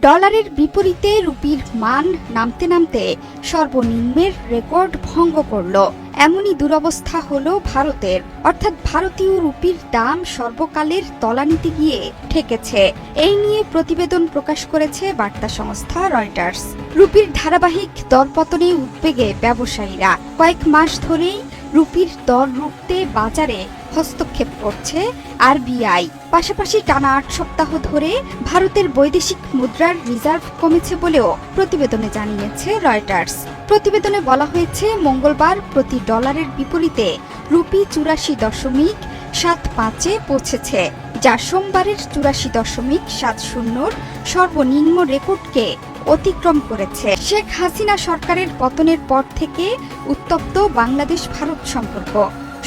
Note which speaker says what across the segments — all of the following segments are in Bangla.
Speaker 1: ডলারের বিপরীতে রুপির মান নামতে নামতে সর্বনিম্নের রেকর্ড ভঙ্গ করল। এমনই দুরবস্থা হলো ভারতের, অর্থাৎ ভারতীয় রুপির দাম সর্বকালের তলানিতে গিয়ে ঠেকেছে। এই নিয়ে প্রতিবেদন প্রকাশ করেছে বার্তা সংস্থা রয়টার্স। রুপির ধারাবাহিক দরপতনে উদ্বেগে ব্যবসায়ীরা। কয়েক মাস ধরেই রুপির দর রুখতে বাজারে হস্তক্ষেপ করছে আরবিআই। পাশাপাশি টানা ৮ সপ্তাহ ধরে ভারতের বৈদেশিক মুদ্রার রিজার্ভ কমেছে বলেও প্রতিবেদনে জানিয়েছে রয়টার্স। প্রতিবেদনে বলা হয়েছে, মঙ্গলবার প্রতি ডলারের বিপরীতে রুপি ৮৪.৭৫-এ পৌঁছেছে, যা সোমবারের ৮৪.৭০-র সর্বনিম্ন রেকর্ডকে অতিক্রম করেছে। শেখ হাসিনা সরকারের পতনের পর থেকে উত্তপ্ত বাংলাদেশ ভারত সম্পর্ক।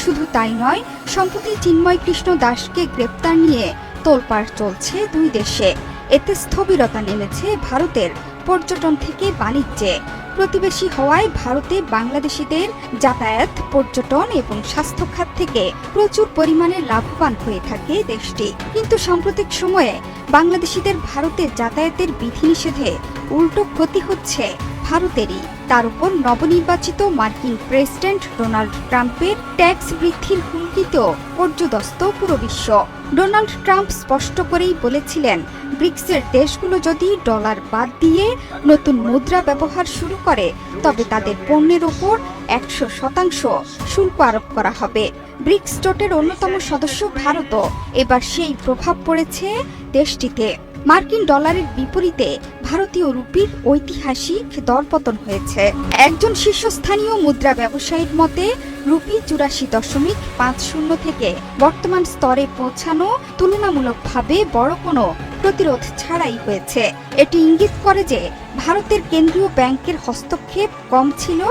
Speaker 1: শুধু তাই নয়, সম্প্রতি চিন্ময় কৃষ্ণ দাসকে গ্রেপ্তার নিয়ে তোলপাড় চলছে দুই দেশে। এতে স্থবিরতা নেমেছে ভারতের পর্যটন থেকে বাণিজ্যে। প্রতিবেশী হওয়ায় ভারতে বাংলাদেশিদের যাতায়াত, পর্যটন এবং স্বাস্থ্য খাত থেকে প্রচুর পরিমাণে লাভবান হয়ে থাকে দেশটি। কিন্তু সাম্প্রতিক সময়ে বাংলাদেশিদের ভারতে যাতায়াতের বিধিনিষেধে উল্টো ক্ষতি হচ্ছে ভারতেরই। তার উপর নবনির্বাচিত মার্কিন প্রেসিডেন্ট ডোনাল্ড ট্রাম্পের ট্যাক্স বৃদ্ধির হুমকিতেও পর্যদস্ত পুরো বিশ্ব। ডোনাল্ড ট্রাম্প স্পষ্ট করেই বলেছিলেন, ব্রিক্সের দেশগুলো যদি ডলার বাদ দিয়ে নতুন মুদ্রা ব্যবহার শুরু করে তবে তাদের পণ্যের ওপর ১০০% শুল্ক আরোপ করা হবে। ব্রিক্স জোটের অন্যতম সদস্য ভারতও এবার সেই প্রভাব পড়েছে দেশটিতে। মার্কিন ডলারের বিপরীতে ভারতীয় রুপির ঐতিহাসিক দরপতন হয়েছে। একজন শীর্ষস্থানীয় মুদ্রা ব্যবসায়ীর মতে, রুপি ৮৪.৫০ থেকে বর্তমান স্তরে পৌঁছানো তুলনামূলকভাবে বড় কোনো প্রতিরোধ ছাড়াই হয়েছে। এটি ইঙ্গিত করে যে ভারতের কেন্দ্রীয় ব্যাংকের হস্তক্ষেপ কম ছিল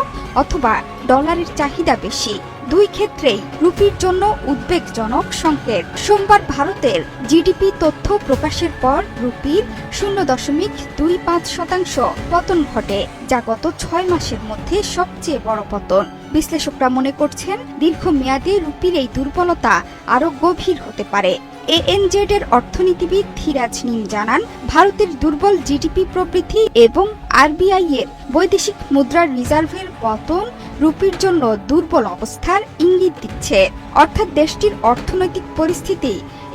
Speaker 1: অথবা ডলারের চাহিদা বেশি। দুই ক্ষেত্রেই রুপির জন্য উদ্বেগজনক সংকেত। সোমবার ভারতের জিডিপি তথ্য প্রকাশের পর রুপির 0.25% পতন ঘটে, যা গত ৬ মাসের মধ্যে সবচেয়ে বড় পতন। বিশ্লেষকরা মনে করছেন, দীর্ঘমেয়াদে রুপির এই দুর্বলতা আরও গভীর হতে পারে। এএনজেড এর অর্থনীতিবিদ ধীরাজ নিম জানান, ভারতের দুর্বল জিডিপি প্রবৃদ্ধি এবং আরবিআই এর বৈদেশিক মুদ্রার রিজার্ভের পতন রুপির জন্য দুর্বল অবস্থার ইঙ্গিত দিচ্ছে। অর্থাৎ দেশটির অর্থনৈতিক পরিস্থিতি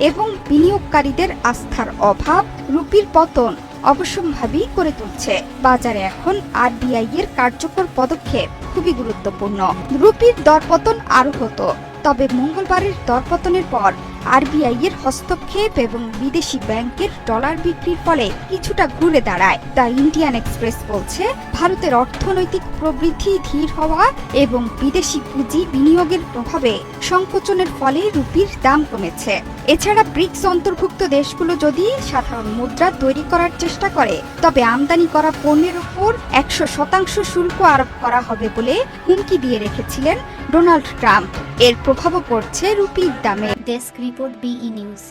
Speaker 1: এবং বিনিয়োগকারীদের আস্থার অভাব রুপির পতন অবশ্যম্ভাবী করে তুলছে। বাজারে এখন আরবিআই এর কার্যকর পদক্ষেপ খুবই গুরুত্বপূর্ণ। রুপির দরপতন আরও হতো, তবে মঙ্গলবারের দরপতনের পর আরবিআই এর হস্তক্ষেপ এবং বিদেশি ব্যাংকের ডলার বিক্রির ফলে কিছুটা ঘুরে দাঁড়ায়। দ্য ইন্ডিয়ান এক্সপ্রেস বলছে, ভারতের অর্থনৈতিক প্রবৃদ্ধি ধীর হওয়া এবং বিদেশি পুঁজি বিনিয়োগের প্রভাবে সংকোচনের ফলে রুপির দাম কমেছে। এছাড়া ব্রিক্স অন্তর্ভুক্ত দেশগুলো যদি সাধারণ মুদ্রা তৈরি করার চেষ্টা করে তবে আমদানি করা পণ্যের উপর ১০০% শুল্ক আরোপ করা হবে বলে হুমকি দিয়ে রেখেছিলেন ডোনাল্ড ট্রাম্প। এর প্রভাবও পড়ছে রুপির দামে।
Speaker 2: Desk report, BE news.